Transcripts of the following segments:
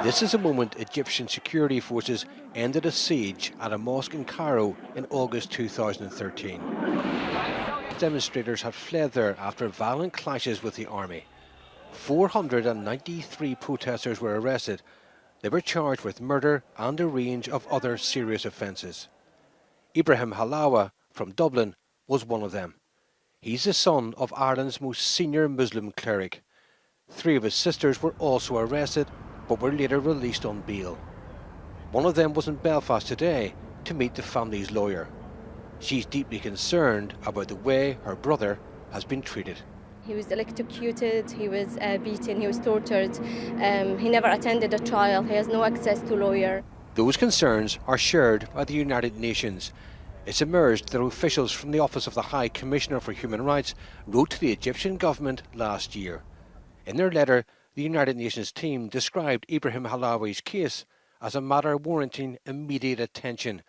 This is the moment Egyptian security forces ended a siege at a mosque in Cairo in August 2013. Demonstrators had fled there after violent clashes with the army. 493 protesters were arrested. They were charged with murder and a range of other serious offences. Ibrahim Halawa from Dublin was one of them. He's the son of Ireland's most senior Muslim cleric. 3 of his sisters were also arrested, but were later released on bail. One of them was in Belfast today to meet the family's lawyer. She's deeply concerned about the way her brother has been treated. He was electrocuted, he was beaten, he was tortured. He never attended a trial, he has no access to a lawyer. Those concerns are shared by the United Nations. It's emerged that officials from the Office of the High Commissioner for Human Rights wrote to the Egyptian government last year. In their letter, the United Nations team described Ibrahim Halawa's case as a matter warranting immediate attention.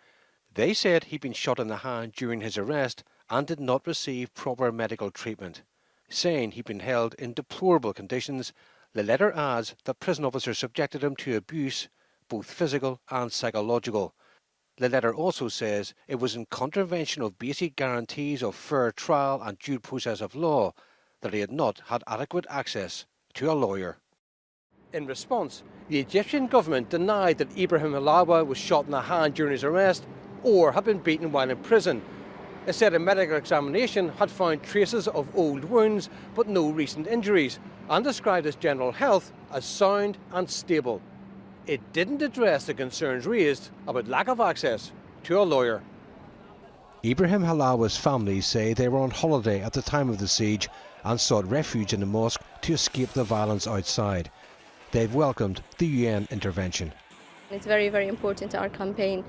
They said he'd been shot in the hand during his arrest and did not receive proper medical treatment. Saying he'd been held in deplorable conditions, the letter adds that prison officers subjected him to abuse, both physical and psychological. The letter also says it was in contravention of basic guarantees of fair trial and due process of law that he had not had adequate access to a lawyer. In response, the Egyptian government denied that Ibrahim Halawa was shot in the hand during his arrest or had been beaten while in prison. It said a medical examination had found traces of old wounds but no recent injuries, and described his general health as sound and stable. It didn't address the concerns raised about lack of access to a lawyer. Ibrahim Halawa's family say they were on holiday at the time of the siege and sought refuge in the mosque to escape the violence outside. They've welcomed the UN intervention. It's very, very important to our campaign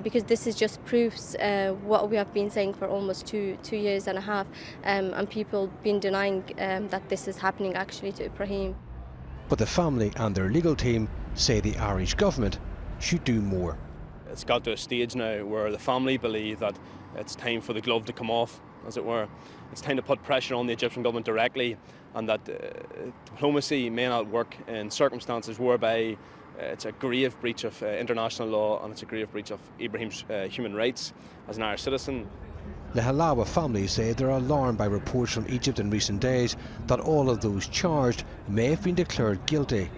because this is just proves what we have been saying for almost two years and a half, and people been denying that this is happening actually to Ibrahim. But the family and their legal team say the Irish government should do more. It's got to a stage now where the family believe that it's time for the glove to come off, as it were. It's time to put pressure on the Egyptian government directly, and that diplomacy may not work in circumstances whereby it's a grave breach of international law and it's a grave breach of Ibrahim's human rights as an Irish citizen. The Halawa family say they're alarmed by reports from Egypt in recent days that all of those charged may have been declared guilty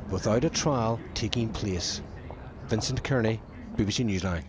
without a trial taking place. Vincent Kearney, BBC Newsline.